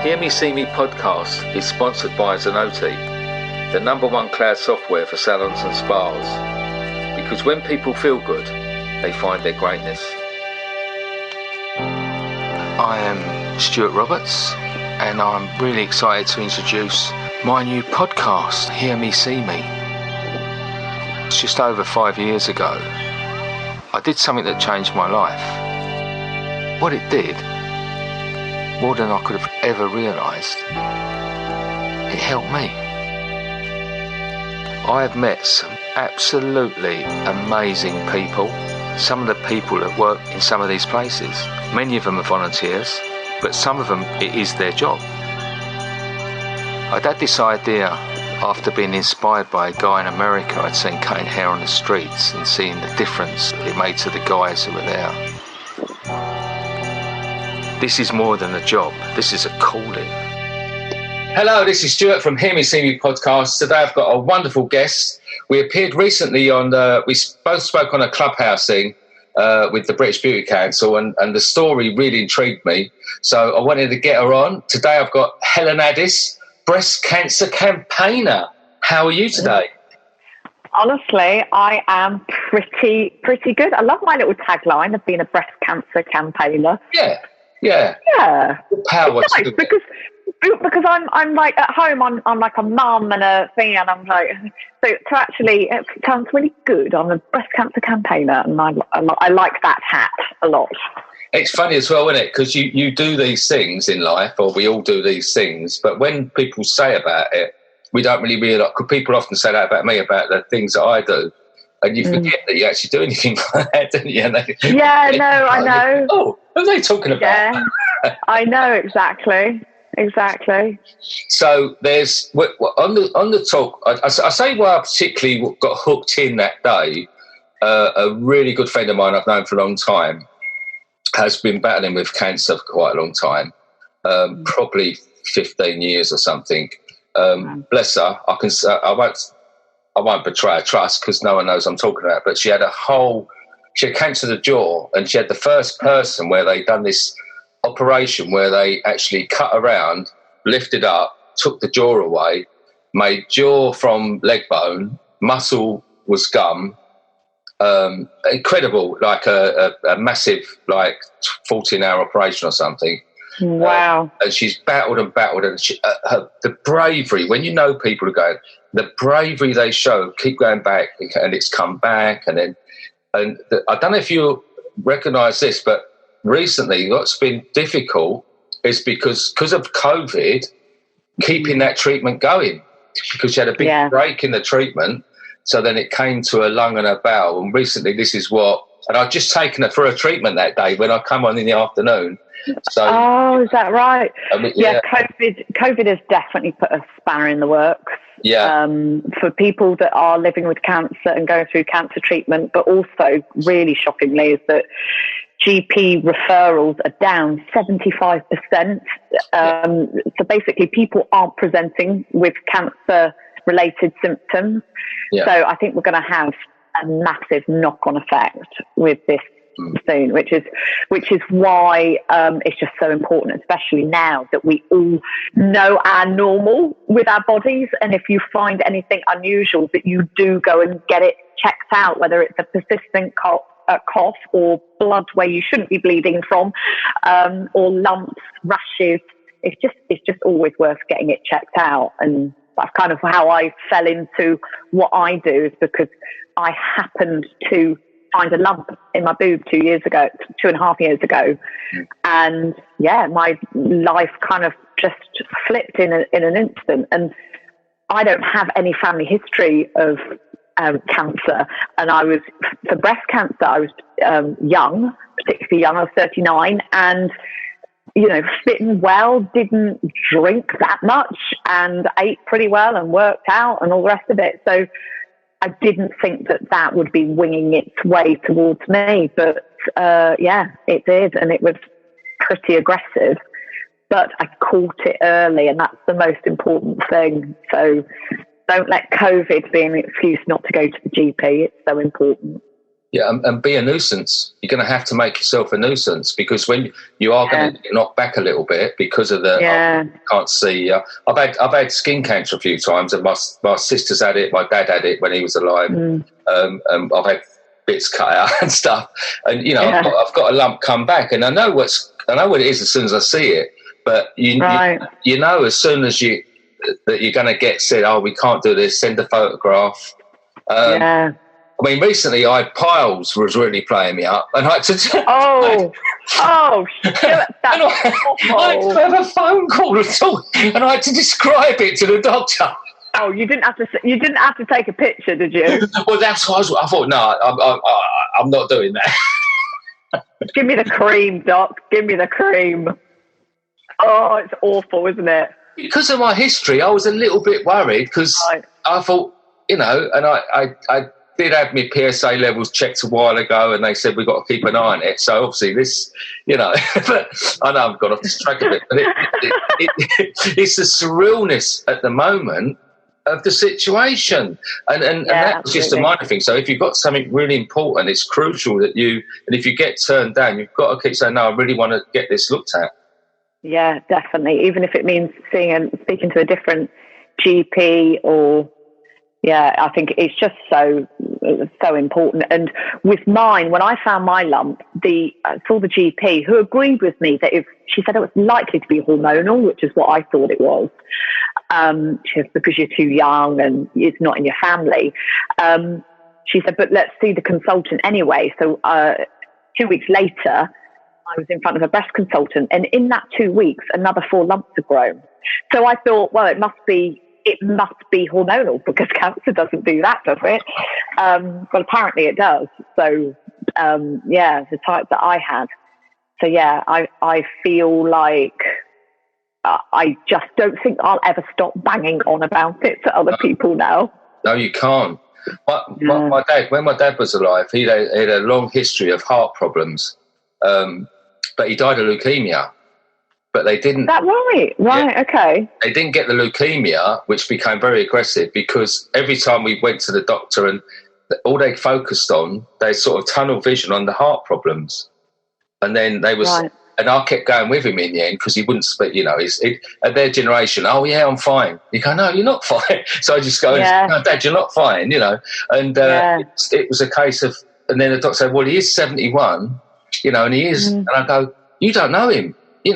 Hear Me See Me podcast is sponsored by Zenoti, the #1 cloud software for salons and spas. Because when people feel good, they find their greatness. I am Stuart Roberts, and I'm really excited to introduce my new podcast, Hear Me See Me. It's just over 5 years ago. I did something that changed my life. What it did, more than I could have ever realised, it helped me. I have met some absolutely amazing people. Some of the people that work in some of these places, many of them are volunteers, but some of them it is their job. I'd had this idea after being inspired by a guy in America I'd seen cutting hair on the streets and seeing the difference it made to the guys who were there. This is more than a job. This is a calling. Hello, this is Stuart from Hear Me See Me podcast. Today I've got a wonderful guest. We appeared recently on we both spoke on a Clubhouse thing with the British Beauty Council, and the story really intrigued me. So I wanted to get her on. Today I've got Helen Addis, breast cancer campaigner. How are you today? Honestly, I am pretty good. I love my little tagline of being a breast cancer campaigner. Yeah. Good power. It's nice because I'm like at home. I'm like a mum and a thing, and I'm like, so to actually, it sounds really good. I'm a breast cancer campaigner, and I like that hat a lot. It's funny as well, isn't it? Because you do these things in life, or we all do these things, but when people say about it, we don't really realise. Because people often say that about me, about the things that I do, and you forget that you actually do anything like that, don't you? I know. Oh, what are they talking about? Yeah, I know exactly. So there's on the talk. I say why I particularly got hooked in that day. A really good friend of mine I've known for a long time has been battling with cancer for quite a long time, probably 15 years or something. Bless her. I won't betray her trust because no one knows I'm talking about. But she had cancer of the jaw, and she had the first person where they done this operation where they actually cut around, lifted up, took the jaw away, made jaw from leg bone, muscle was gum. Incredible, like a massive, like 14-hour operation or something. Wow. And she's battled, and the bravery, when you know people are going, the bravery they show, keep going back, and it's come back. And I don't know if you recognise this, but recently what's been difficult is because of COVID, keeping that treatment going, because she had a big break in the treatment. So then it came to her lung and her bowel. And recently and I'd just taken her for a treatment that day when I come on in the afternoon. So, is that right? Yeah. COVID has definitely put a spanner in the works. Yeah. For people that are living with cancer and going through cancer treatment, but also really shockingly is that GP referrals are down 75%. So basically people aren't presenting with cancer-related symptoms. Yeah. So I think we're going to have a massive knock-on effect with this soon, which is why it's just so important, especially now that we all know our normal with our bodies. And if you find anything unusual, that you do go and get it checked out, whether it's a persistent cough or blood where you shouldn't be bleeding from, or lumps, rashes. It's just always worth getting it checked out. And that's kind of how I fell into what I do, is because I happened to find a lump in my boob 2.5 years ago. And my life kind of just flipped in an instant. And I don't have any family history of cancer. And for breast cancer, I was young, particularly young. I was 39, and fit and well, didn't drink that much, and ate pretty well and worked out and all the rest of it. So I didn't think that would be winging its way towards me, but it did, and it was pretty aggressive. But I caught it early, and that's the most important thing. So don't let COVID be an excuse not to go to the GP. It's so important. Yeah, and be a nuisance. You're going to have to make yourself a nuisance, because when you are going to get knocked back a little bit because of the can't see. I've had skin cancer a few times, and my sister's had it. My dad had it when he was alive. I've had bits cut out and stuff, and I've got a lump come back, and I know what it is as soon as I see it. But you know as soon as that you're going to get said, oh, we can't do this. Send a photograph. I mean, recently, piles was really playing me up, and I had to. Shit, that's awful. I had to have a phone call and talk, and I had to describe it to the doctor. Oh, you didn't have to. You didn't have to take a picture, did you? Well, that's what I thought. No, I'm not doing that. Give me the cream, Doc. Give me the cream. Oh, it's awful, isn't it? Because of my history, I was a little bit worried, because I thought, and I did have my PSA levels checked a while ago, and they said we've got to keep an eye on it. So obviously this, but I know I've got off this track a bit, but it's the surrealness at the moment of the situation. And that's just a minor thing. So if you've got something really important, it's crucial that and if you get turned down, you've got to keep saying, no, I really want to get this looked at. Yeah, definitely. Even if it means seeing and speaking to a different GP or... Yeah, I think it's just so important. And with mine, when I found my lump, I saw the GP, who agreed with me that she said it was likely to be hormonal, which is what I thought it was, just because you're too young and it's not in your family. She said, but let's see the consultant anyway. So 2 weeks later, I was in front of a breast consultant, and in that 2 weeks, another 4 lumps had grown. So I thought, well, it must be hormonal, because cancer doesn't do that, does it? But apparently it does. So, the type that I had. So, I feel like I just don't think I'll ever stop banging on about it to other people now. No, you can't. My dad, when my dad was alive, he had a long history of heart problems, but he died of leukemia. But they didn't. Is that right? Right, okay. They didn't get the leukemia, which became very aggressive, because every time we went to the doctor, and all they focused on, they sort of tunnel vision on the heart problems. And then and I kept going with him in the end, because he wouldn't speak, at their generation, oh, yeah, I'm fine. You go, no, you're not fine. So I just go, no, Dad, you're not fine, And it was a case of, and then the doctor said, well, he is 71, and he is. And I go, you don't know him. It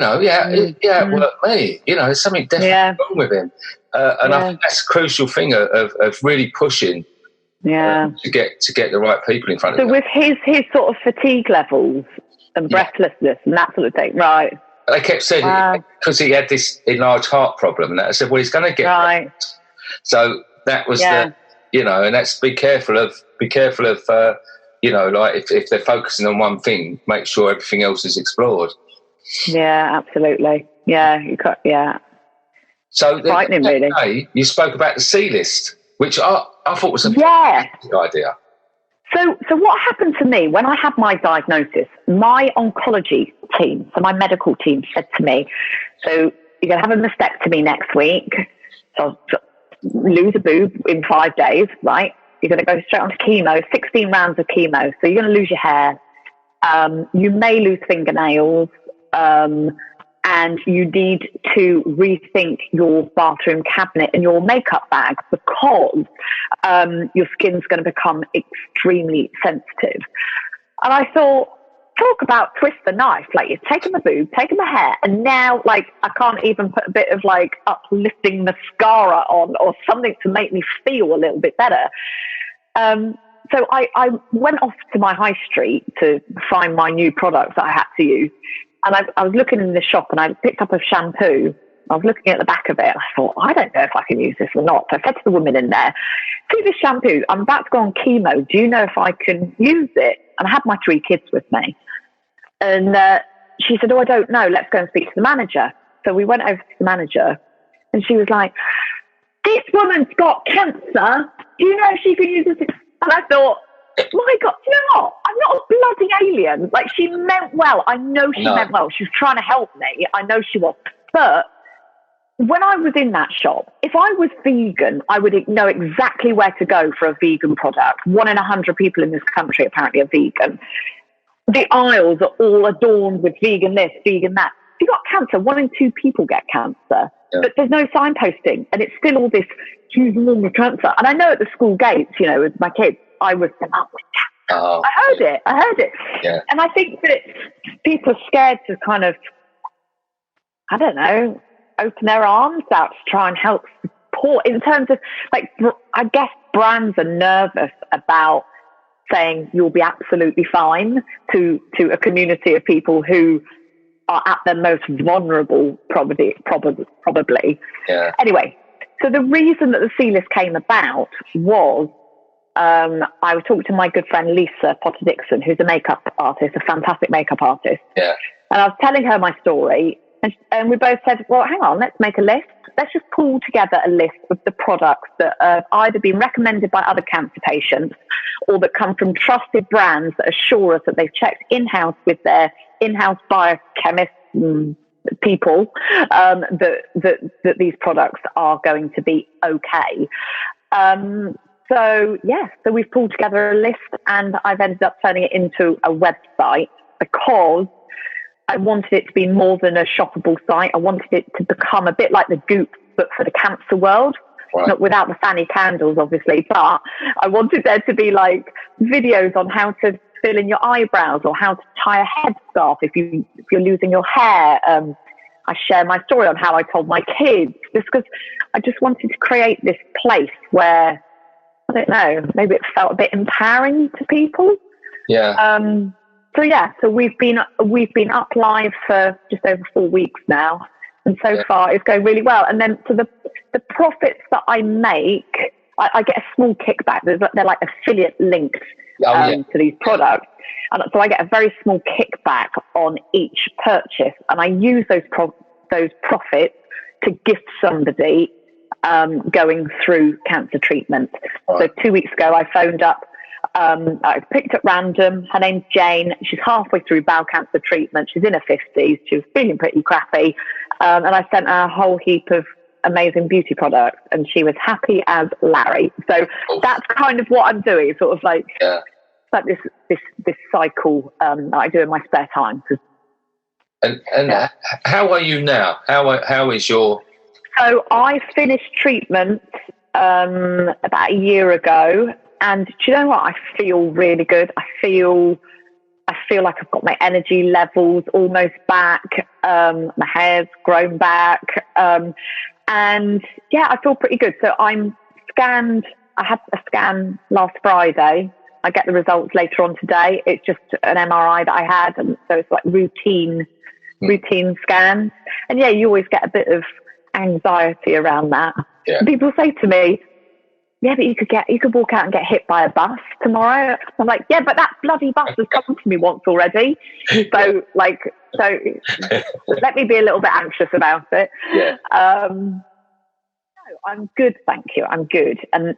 worked me. There's something definitely wrong with him. And I think that's a crucial thing of really pushing to get the right people in front of him. So with his sort of fatigue levels and breathlessness and that sort of thing, right? They kept saying, because he had this enlarged heart problem, and I said, well, he's going to get right. So that was and that's be careful of like if they're focusing on one thing, make sure everything else is explored. Yeah, absolutely. Yeah, you got So frightening, really. Day, you spoke about the C list, which I thought was a fantastic idea. So what happened to me when I had my diagnosis? My oncology team, so my medical team, said to me, "So you're going to have a mastectomy next week. So lose a boob in 5 days, right? You're going to go straight onto chemo, 16 rounds of chemo. So you're going to lose your hair. You may lose fingernails." And you need to rethink your bathroom cabinet and your makeup bag, because your skin's going to become extremely sensitive. And I thought, talk about twist the knife. Like, you've taken my boob, taken my hair, and now, like, I can't even put a bit of, like, uplifting mascara on or something to make me feel a little bit better. So I went off to my high street to find my new products that I had to use. And I was looking in the shop, and I picked up a shampoo. I was looking at the back of it. I thought, I don't know if I can use this or not. So I said to the woman in there, see this shampoo? I'm about to go on chemo. Do you know if I can use it? And I had my 3 kids with me. And she said, oh, I don't know. Let's go and speak to the manager. So we went over to the manager, and she was like, this woman's got cancer. Do you know if she can use this? And I thought, my God, you know what? I'm not a bloody alien. Like, she meant well. I know she meant well. She was trying to help me. I know she was. But when I was in that shop, if I was vegan, I would know exactly where to go for a vegan product. 1 in 100 people in this country apparently are vegan. The aisles are all adorned with vegan this, vegan that. If you've got cancer, 1 in 2 people get cancer, but there's no signposting, and it's still all this huge cancer. And I know at the school gates, with my kids, I was up with cancer. Oh, I heard it. Yeah. And I think that people are scared to kind of, I don't know, open their arms out to try and help support in terms of, like, I guess brands are nervous about saying you'll be absolutely fine to a community of people who are at their most vulnerable, probably. Yeah. Anyway, so the reason that the C list came about was I was talking to my good friend Lisa Potter Dixon, who's a makeup artist, a fantastic makeup artist. Yeah. And I was telling her my story, and we both said, well, hang on, let's make a list. Let's just pull together a list of the products that have either been recommended by other cancer patients or that come from trusted brands that assure us that they've checked in-house with their in-house biochemists people that these products are going to be okay. So we've pulled together a list, and I've ended up turning it into a website because I wanted it to be more than a shoppable site. I wanted it to become a bit like the Goop, but for the cancer world. Right. Not without the fanny candles, obviously, but I wanted there to be like videos on how to fill in your eyebrows or how to tie a headscarf if you're losing your hair. I share my story on how I told my kids, just because I just wanted to create this place where, I don't know, maybe it felt a bit empowering to people. Yeah. So we've been up live for just over 4 weeks now, and so far it's going really well. And then so the profits that I make, I get a small kickback. They're like affiliate links to these products, and so I get a very small kickback on each purchase, and I use those profits to gift somebody going through cancer treatment. Right. So 2 weeks ago, I phoned up. I picked at random. Her name's Jane. She's halfway through bowel cancer treatment. She's in her 50s. She was feeling pretty crappy. And I sent her a whole heap of amazing beauty products, and she was happy as Larry. So that's kind of what I'm doing. It's sort of like, like this cycle that I do in my spare time. And how are you now? How is your... So I finished treatment about a year ago. And do you know what? I feel really good. I feel like I've got my energy levels almost back. My hair's grown back. And yeah, I feel pretty good. So I'm scanned. I had a scan last Friday. I get the results later on today. It's just an MRI that I had. And so it's like routine scans. And yeah, you always get a bit of anxiety around that. Yeah. People say to me, yeah, but you could walk out and get hit by a bus tomorrow. I'm like, yeah, but that bloody bus has come to me once already. So let me be a little bit anxious about it. Yeah. No, I'm good, thank you. I'm good. And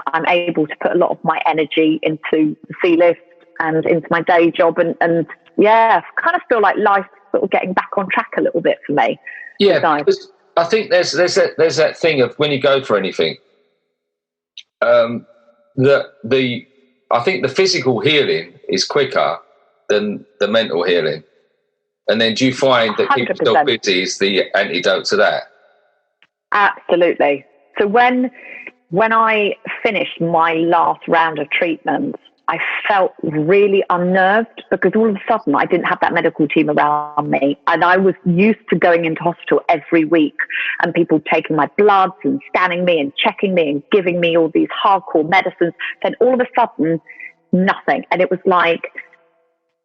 I'm able to put a lot of my energy into the C list and into my day job. And yeah, I kind of feel like life's sort of getting back on track a little bit for me. Yeah, because I think there's that thing of when you go for anything, I think the physical healing is quicker than the mental healing. And then do you find that 100%. Keeping yourself busy is the antidote to that? Absolutely. So when I finished my last round of treatment, I felt really unnerved because all of a sudden I didn't have that medical team around me, and I was used to going into hospital every week and people taking my bloods and scanning me and checking me and giving me all these hardcore medicines. Then all of a sudden, nothing. And it was like,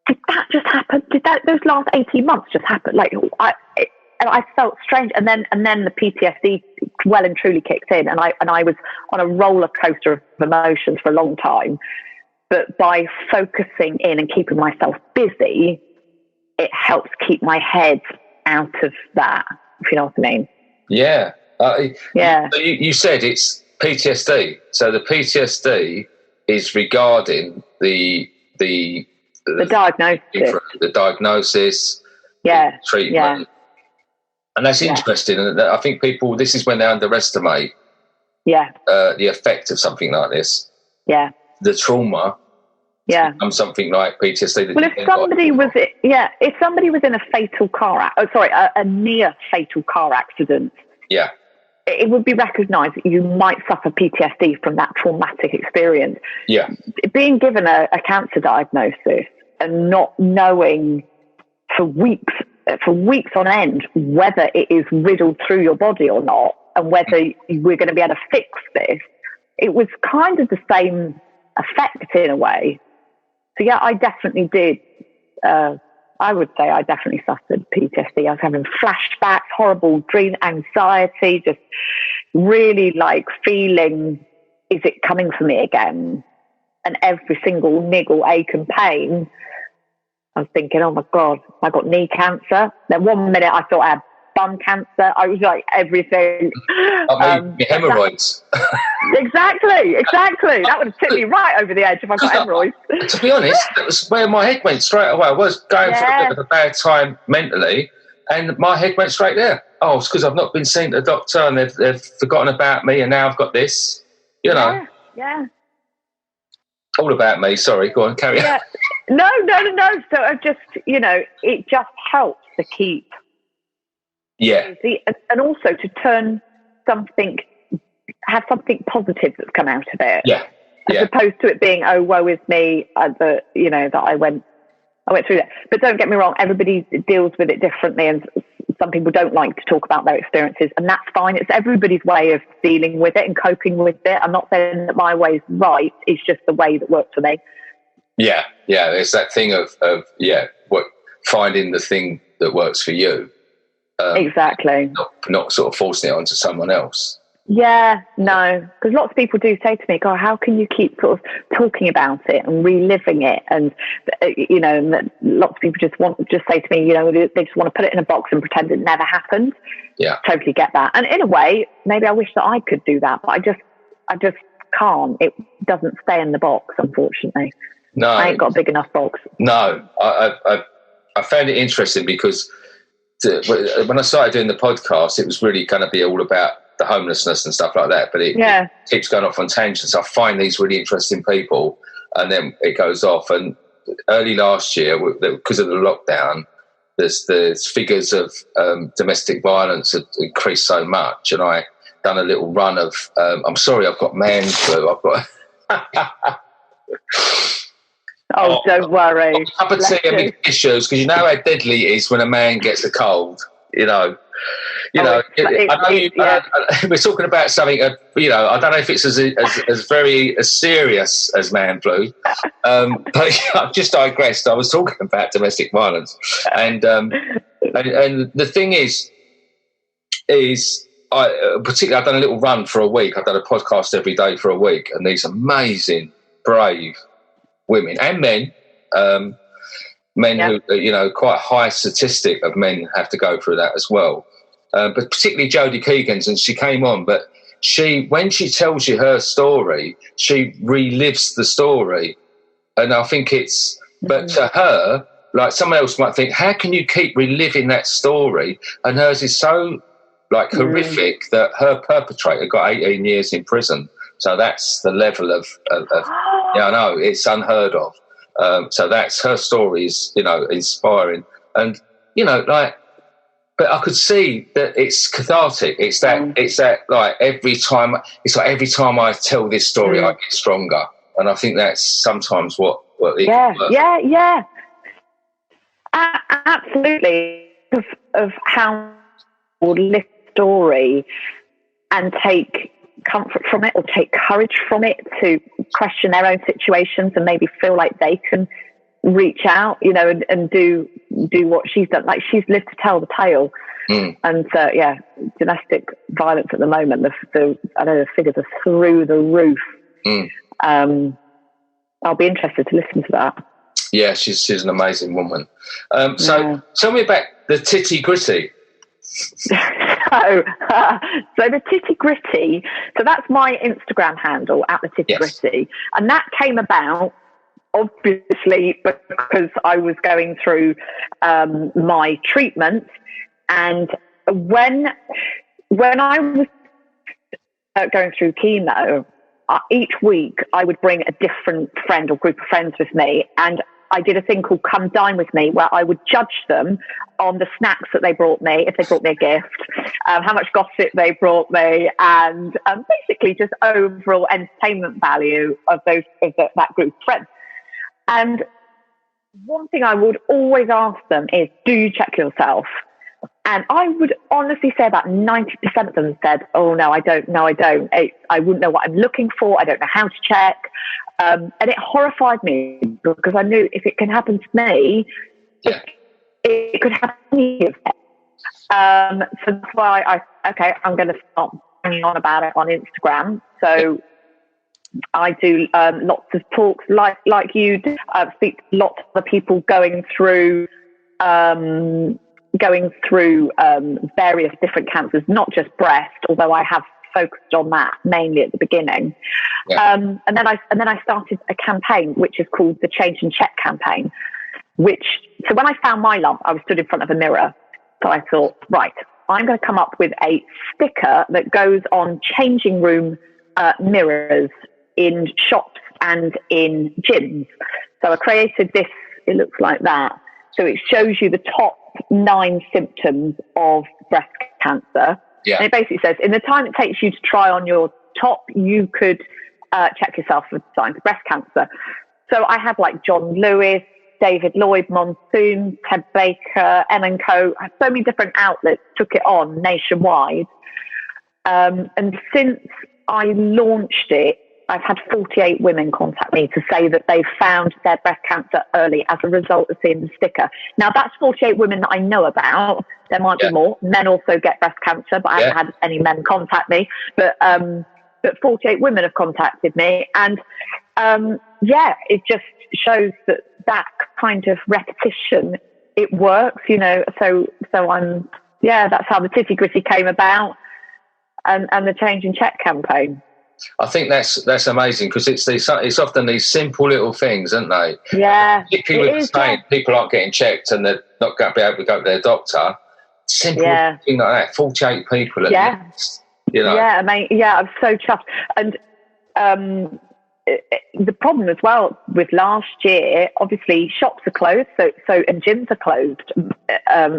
did that just happen? Those last 18 months just happen? Like I felt strange. And then the PTSD well and truly kicked in, and I was on a roller coaster of emotions for a long time. But by focusing in and keeping myself busy, it helps keep my head out of that, if you know what I mean. Yeah. Yeah. You said it's PTSD. So the PTSD is regarding the diagnosis. The diagnosis, yeah, treatment. And that's interesting. And I think people, this is when they underestimate the effect of something like this. Yeah. The trauma. Yeah. From something like PTSD. Well, if somebody was in a fatal car, a near fatal car accident. Yeah. It would be recognised that you might suffer PTSD from that traumatic experience. Yeah. Being given a cancer diagnosis and not knowing for weeks on end whether it is riddled through your body or not, and whether we're going to be able to fix this, it was kind of the same effect in a way. So yeah, I definitely did. I would say I definitely suffered PTSD. I was having flashbacks, horrible dream anxiety, just really like feeling, is it coming for me again? And every single niggle, ache and pain, I was thinking, oh my God, I got knee cancer. Then 1 minute I thought I had bum cancer. I was like everything. Hemorrhoids. Exactly. That would have tipped me right over the edge if I got hemorrhoids. To be honest, that was where my head went straight away. I was going through a bit of a bad time mentally, and my head went straight there. Oh, it's because I've not been seen to the doctor, and they've forgotten about me, and now I've got this. You know. Yeah. All about me. Sorry, go on, carry on. No. So I just, it just helps to keep. Yeah. And also to have something positive that's come out of it. Yeah. As opposed to it being, oh, woe is me, that I went through that. But don't get me wrong, everybody deals with it differently, and some people don't like to talk about their experiences, and that's fine. It's everybody's way of dealing with it and coping with it. I'm not saying that my way is right. It's just the way that works for me. Yeah. It's that thing of finding the thing that works for you. Exactly. Not sort of forcing it onto someone else. Yeah, no, because lots of people do say to me, God, how can you keep sort of talking about it and reliving it? And, and lots of people just say to me, they just want to put it in a box and pretend it never happened. Yeah. Totally get that. And in a way, maybe I wish that I could do that, but I just can't. It doesn't stay in the box, unfortunately. No. I ain't got a big enough box. No, I found it interesting because when I started doing the podcast, it was really going to be all about the homelessness and stuff like that, but it keeps going off on tangents. I find these really interesting people, and then it goes off. And early last year, because of the lockdown, the figures of domestic violence had increased so much, and I done a little run of I'm sorry, I've got man flu. I've got don't worry. A cup of tea and big tissues, because you know how deadly it is when a man gets a cold. We're talking about something. I don't know if it's as serious as man flu, but I've just digressed. I was talking about domestic violence, and the thing is, particularly I've done a little run for a week. I've done a podcast every day for a week, and these amazing, brave women and men. Who, quite a high statistic of men have to go through that as well. But particularly Jodie Keegan's, and she came on, but when she tells you her story, she relives the story. And I think but to her, like someone else might think, how can you keep reliving that story? And hers is so horrific that her perpetrator got 18 years in prison. So that's the level of I know, it's unheard of. So that's her story is, inspiring. And, but I could see that it's cathartic. It's that every time I tell this story, I get stronger. And I think that's sometimes what Yeah. Absolutely. Of how to lift story and take comfort from it or take courage from it to question their own situations and maybe feel like they can reach out, and do what she's done. Like, she's lived to tell the tale. And so, domestic violence at the moment, I know the figures are through the roof. I'll be interested to listen to that. Yeah, she's an amazing woman. So tell me about the titty gritty. So the titty gritty, so that's my Instagram handle, at the titty gritty, and that came about obviously because I was going through my treatment, and when I was going through chemo, each week I would bring a different friend or group of friends with me, and I did a thing called Come Dine With Me, where I would judge them on the snacks that they brought me, if they brought me a gift, how much gossip they brought me, and basically just overall entertainment value of that group of friends. And one thing I would always ask them is, do you check yourself? And I would honestly say about 90% of them said, oh, no, I don't. No, I don't. I wouldn't know what I'm looking for. I don't know how to check. And it horrified me because I knew if it can happen to me, it could happen to you. So that's why I'm going to start banging on about it on Instagram. So I do lots of talks like you do. Speak to lots of other people going through various different cancers, not just breast, although I have focused on that mainly at the beginning. And then I started a campaign which is called the Change and Check campaign, so when I found my lump, I was stood in front of a mirror. So I thought, right, I'm going to come up with a sticker that goes on changing room mirrors in shops and in gyms. So I created this, it looks like that. So it shows you the top 9 symptoms of breast cancer. Yeah. And it basically says, in the time it takes you to try on your top, you could check yourself for signs of breast cancer. So I had like John Lewis, David Lloyd Monsoon, Ted Baker, M&Co. So many different outlets took it on nationwide. And since I launched it, I've had 48 women contact me to say that they found their breast cancer early as a result of seeing the sticker. Now, that's 48 women that I know about. There might be more. Men also get breast cancer, but I haven't had any men contact me. But 48 women have contacted me. And, it just shows that kind of repetition, it works, So that's how the Titty Gritty came about and the Change and Check campaign. I think that's amazing because it's often these simple little things, aren't they? Yeah. Particularly with the saying people aren't getting checked and they're not going to be able to go to their doctor. Simple thing like that. 48 people at least, Yeah, I mean, I'm so chuffed. And the problem as well with last year, obviously shops are closed, so and gyms are closed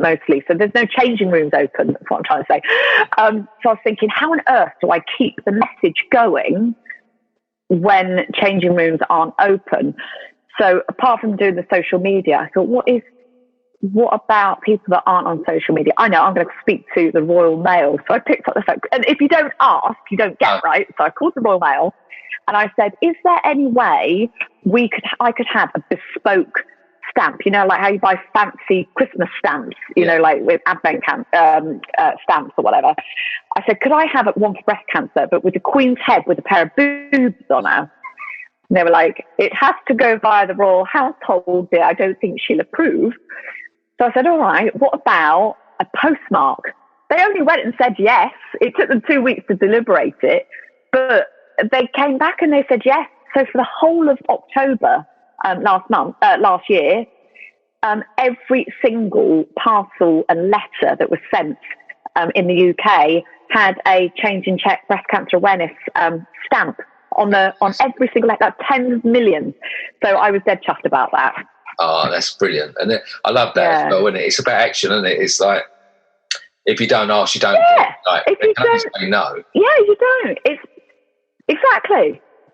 mostly. So there's no changing rooms open. That's what I'm trying to say. So I was thinking, how on earth do I keep the message going when changing rooms aren't open? So apart from doing the social media, I thought, what about people that aren't on social media? I know I'm going to speak to the Royal Mail. So I picked up the phone, and if you don't ask, you don't get, right? So I called the Royal Mail. And I said, is there any way I could have a bespoke stamp, like how you buy fancy Christmas stamps, like with advent stamps or whatever. I said, could I have one for breast cancer, but with the Queen's head with a pair of boobs on her? And they were like, it has to go via the royal household, dear. I don't think she'll approve. So I said, all right, what about a postmark? They only went and said yes. It took them 2 weeks to deliberate it, but they came back and they said yes. So for the whole of October last year, every single parcel and letter that was sent in the UK had a Change and Check breast cancer awareness stamp on every single letter. That's tens of millions. So I was dead chuffed about that. Oh, that's brilliant. And I love that as well, isn't it? It's about action, isn't it? It's like, if you don't ask, you don't get. Like, if you don't say no. Yeah, you don't. It's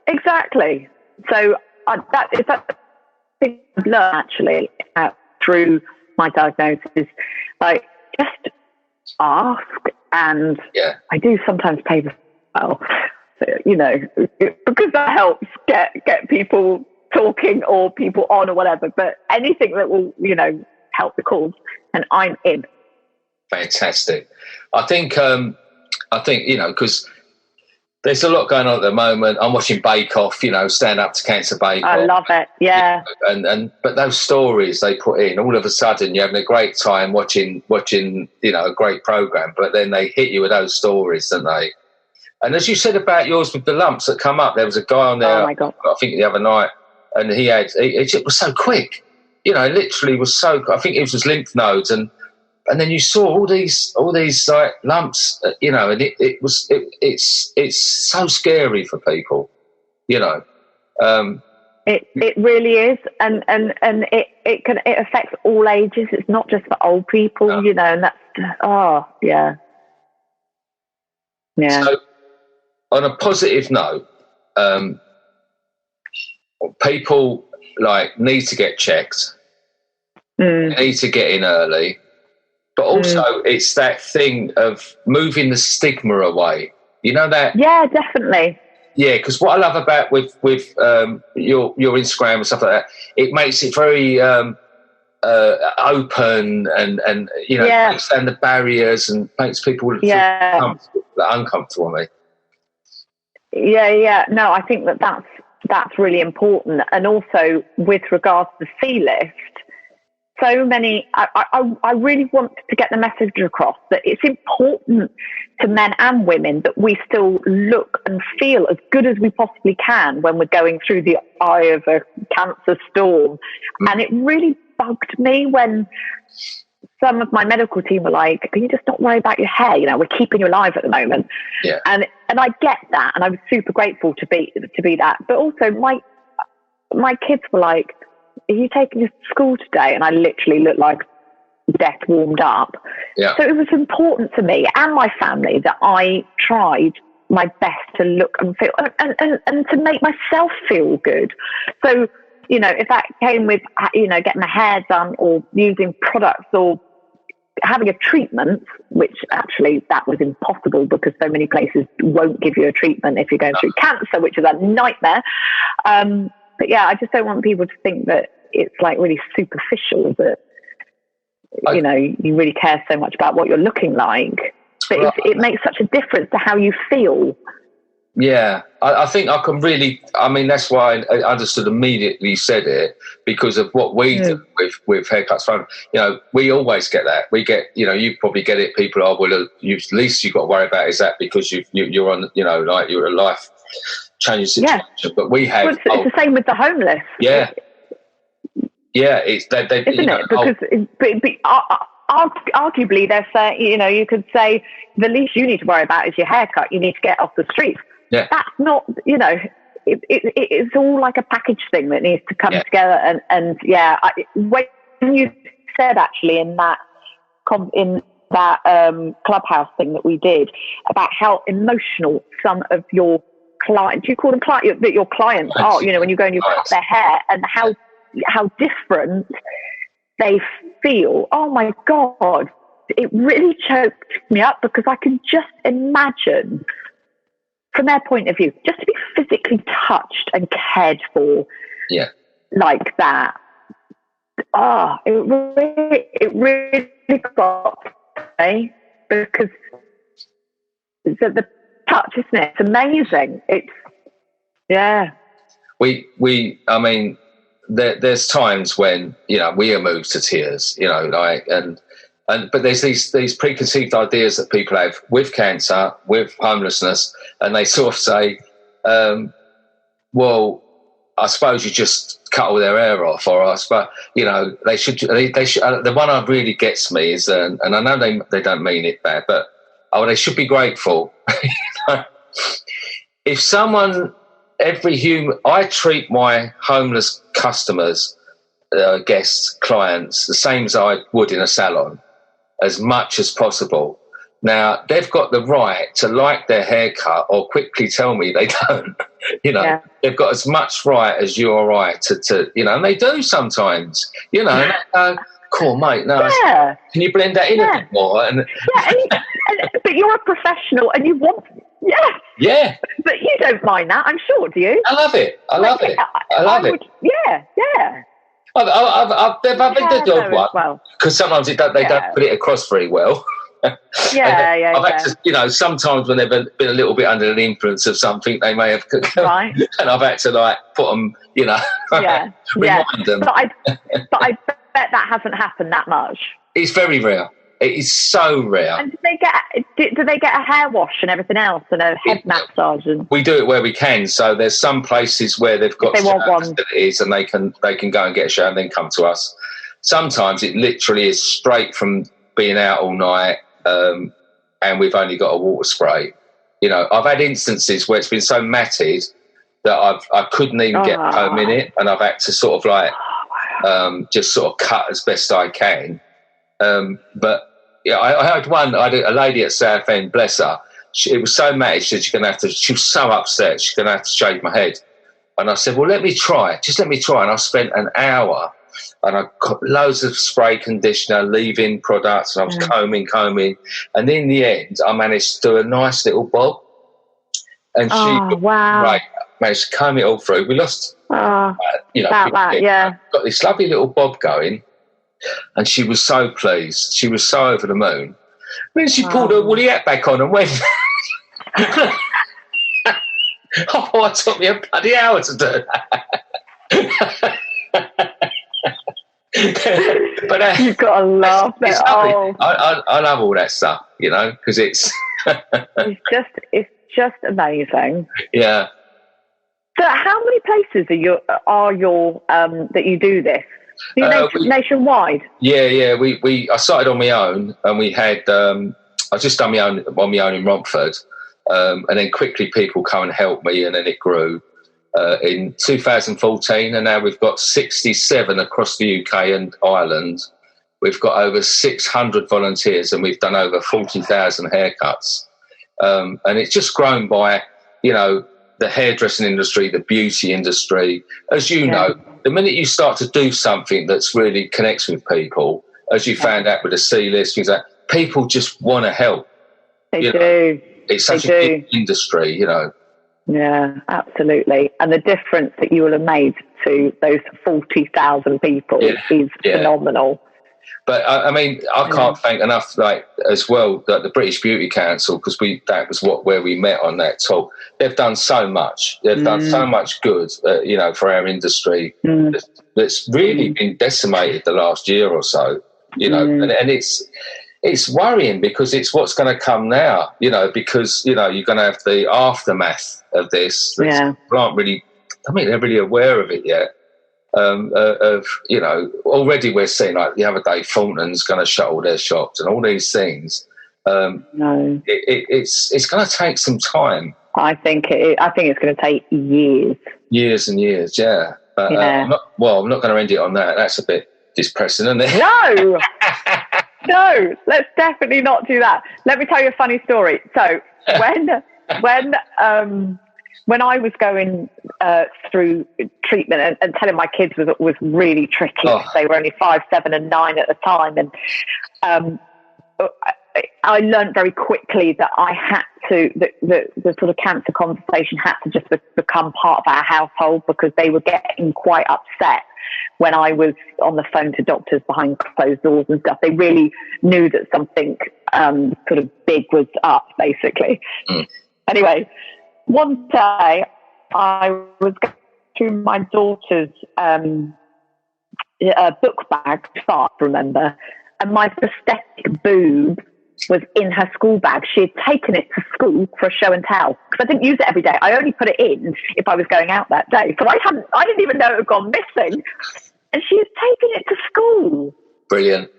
Exactly. So that's thing I've learned actually through my diagnosis. Like, just ask, and I do sometimes pay the well, so, because that helps get people talking or people on or whatever. But anything that will help the cause, and I'm in. Fantastic. I think because there's a lot going on at the moment. I'm watching Bake Off, Stand Up to Cancer Bake Off. I love it, yeah. But those stories they put in, all of a sudden you're having a great time watching, a great program, but then they hit you with those stories, don't they? And as you said about yours with the lumps that come up, there was a guy on there, oh my God. I think the other night, and it was so quick. It literally was so, I think it was his lymph nodes, and and then you saw all these like lumps, you know, and it's so scary for people, you know. It really is, and it affects all ages. It's not just for old people, you know, and that's yeah. So, on a positive note, people like need to get checked, need to get in early, but also it's that thing of moving the stigma away. You know that? Yeah, definitely. Yeah, because what I love about with your Instagram and stuff like that, it makes it very open and you know, breaks down the barriers and makes people feel uncomfortable. Me. Yeah. No, I think that's really important, and also with regards to the C list. So many, I really want to get the message across that it's important to men and women that we still look and feel as good as we possibly can when we're going through the eye of a cancer storm. And it really bugged me when some of my medical team were like, can you just not worry about your hair? You know, we're keeping you alive at the moment. Yeah. And I get that, and I was super grateful to be that. But also my kids were like, are you taking us to school today? And I literally looked like death warmed up. Yeah. So it was important to me and my family that I tried my best to look and feel and to make myself feel good. So, you know, if that came with, you know, getting my hair done or using products or having a treatment, which actually that was impossible because so many places won't give you a treatment if you're going through cancer, which is a nightmare. But yeah, I just don't want people to think that it's like really superficial, that, you know, you really care so much about what you're looking like. But it makes such a difference to how you feel. Yeah, I think I can really, I mean, that's why I understood immediately you said it, because of what we do with haircuts. You know, we always get that. We get, you know, you probably get it, people are, well, at least you've got to worry about is that because you're on, you know, like you're a life changing situation. Yeah. But we have... Well, it's the same with the homeless. Yeah. Yeah, it's... Isn't it? Because arguably they're saying, you know, you could say the least you need to worry about is your haircut. You need to get off the street. Yeah. That's not, you know, it's all like a package thing that needs to come together. And when you said actually in that clubhouse thing that we did about how emotional some of your clients, do you call them clients, that your clients are, you know, when you go and you cut their hair, and how different they feel. Oh my God, it really choked me up because I can just imagine from their point of view, just to be physically touched and cared for like that. Oh, it really got me because the touch, isn't it? It's amazing. I mean, there's times when, you know, we are moved to tears, you know, like, but there's these preconceived ideas that people have with cancer, with homelessness, and they sort of say, well, I suppose you just cut all their hair off, or I suppose, you know, they should. The one that really gets me is, and I know they don't mean it bad, but they should be grateful. If someone, I treat my homeless customers, guests, clients, the same as I would in a salon, as much as possible. Now, they've got the right to like their haircut or quickly tell me they don't. You know, they've got as much right as you or I to you know, and they do sometimes, you know, and they go, cool, mate, no, can you blend that in a bit more? But you're a professional and you want... Yeah. But you don't mind that, I'm sure, do you? I love it. I love it. Yeah. I've been the dog one because sometimes they don't put it across very well. I've had to, you know, sometimes when they've been a little bit under the influence of something, they may have, and I've had to like put them, you know, remind them. But I bet that hasn't happened that much. It's very rare. It is so rare. And do they get a hair wash and everything else and a head massage? And we do it where we can. So there's some places where they've got facilities and they can go and get a shower and then come to us. Sometimes it literally is straight from being out all night, and we've only got a water spray. You know, I've had instances where it's been so matted that I couldn't even get home in it, and I've had to sort of like just sort of cut as best I can. But yeah, I had a lady at Southend, bless her. It was so matted, she was so upset, she's going to have to shave my head. And I said, well, let me try. Just let me try. And I spent an hour, and I got loads of spray conditioner, leave-in products, and I was combing. And in the end, I managed to do a nice little bob. And she managed to comb it all through. We lost, got this lovely little bob going. And she was so pleased. She was so over the moon. Then she pulled her woolly hat back on and went... Oh, it took me a bloody hour to do that. But you've got to laugh. I love all that stuff, you know, because it's it's just amazing. Yeah. So, how many places are your that you do this? Nationwide? Yeah. I started on my own, and we had I just done on my own in Romford. And then quickly people come and help me, and then it grew in 2014, and now we've got 67 across the UK and Ireland. We've got over 600 volunteers, and we've done over 40,000 haircuts. And it's just grown by, you know, the hairdressing industry, the beauty industry. As you know, the minute you start to do something that's really connects with people, as you found out with the C-list, things like that, people just want to help. They do. It's such a big industry, you know. Yeah, absolutely. And the difference that you will have made to those 40,000 people is phenomenal. But I mean, I can't thank enough, like, as well, that the British Beauty Council, because that was where we met on that talk. They've done so much. They've done so much good, you know, for our industry that's really been decimated the last year or so, you know, and it's worrying because it's what's going to come now, you know, because, you know, you're going to have the aftermath of this. People aren't really, they're really aware of it yet. You know, already we're seeing, like the other day, Thornton's going to shut all their shops and all these things. It's going to take some time. I think it's going to take years and years. Yeah. But I'm not going to end it on that. That's a bit depressing, isn't it? No. No, let's definitely not do that. Let me tell you a funny story. So when I was going through treatment and telling my kids was really tricky. They were only 5, 7, and 9 at the time, and I learned very quickly that I had to the sort of cancer conversation had to just become part of our household, because they were getting quite upset when I was on the phone to doctors behind closed doors and stuff. They really knew that something sort of big was up, basically. Anyway, one day I was going through my daughter's book bag, I remember, and my prosthetic boob was in her school bag. She had taken it to school for a show and tell, because I didn't use it every day. I only put it in if I was going out that day. So I didn't even know it had gone missing. And she had taken it to school. Brilliant.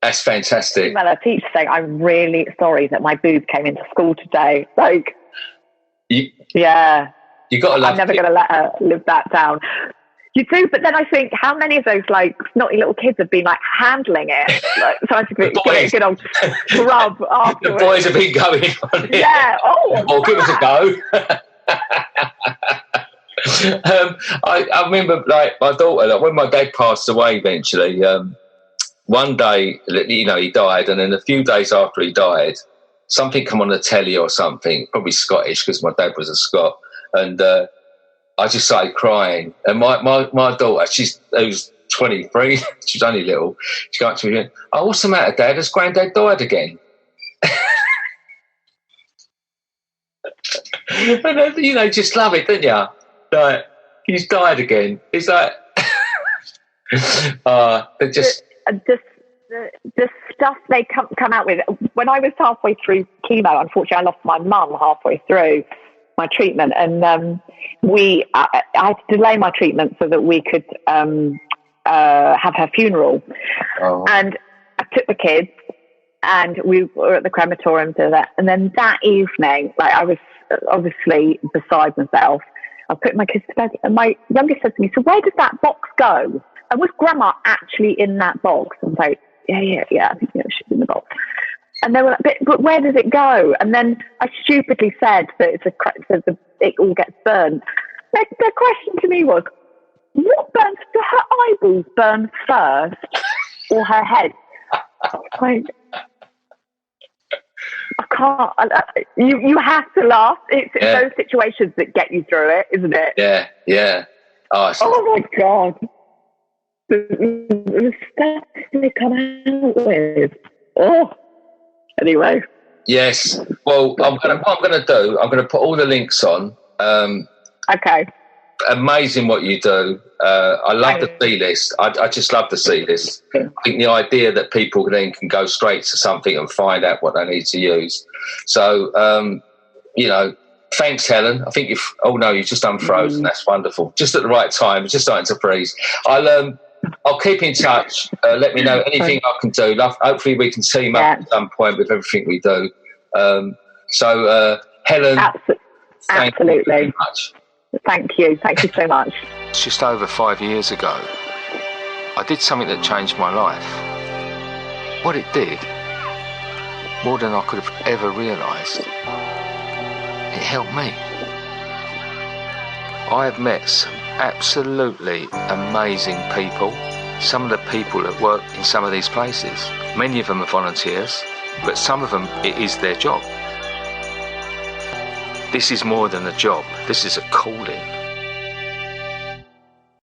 That's fantastic. Well, her teacher saying, I'm really sorry that my boob came into school today. Like, you got to love I'm never going to let her live that down. You do, but then I think, how many of those like snotty little kids have been like handling it? Like, so I think it's a good old scrub afterwards. The boys have been going on it. Yeah. Or give us a go. I remember, like, my daughter, like, when my dad passed away eventually, one day, you know, he died, and then a few days after he died, something come on the telly or something, probably Scottish, because my dad was a Scot, and I just started crying. And my daughter, who's 23, she's only little, she got to me and went, oh, what's the matter, Dad? Has Granddad died again? And, you know, just love it, don't you? Like, he's died again. It's like, just... The stuff they come out with. When I was halfway through chemo, unfortunately, I lost my mum halfway through my treatment, and I had to delay my treatment so that we could have her funeral. And I took the kids, and we were at the crematorium to that. And then that evening, like, I was obviously beside myself. I put my kids to bed, and my youngest said to me, "So where did that box go? And was Grandma actually in that box?" And I was like, yeah, I think she's in the box. And they were like, but where does it go? And then I stupidly said that it all gets burned. The question to me was, what burns? Do her eyeballs burn first, or her head? Like, I can't. You have to laugh. It's those situations that get you through it, isn't it? Yeah. Oh my God. The stuff they come out with. Oh. Anyway. Yes. Well, what I'm going to do, I'm going to put all the links on. Okay. Amazing what you do. I love the C list. I just love the C list. I think the idea that people then can go straight to something and find out what they need to use. So, thanks, Helen. I think you've just unfrozen. That's wonderful. Just at the right time. It's just starting to freeze. I'll keep in touch. Let me know anything I can do. Hopefully we can team up at some point with everything we do. Helen, thank you very much. Thank you. Thank you so much. Just over 5 years ago, I did something that changed my life. What it did, more than I could have ever realised, it helped me. I have met some absolutely amazing people. Some of the people that work in some of these places, many of them are volunteers, but some of them, it is their job. This is more than a job. This is a calling.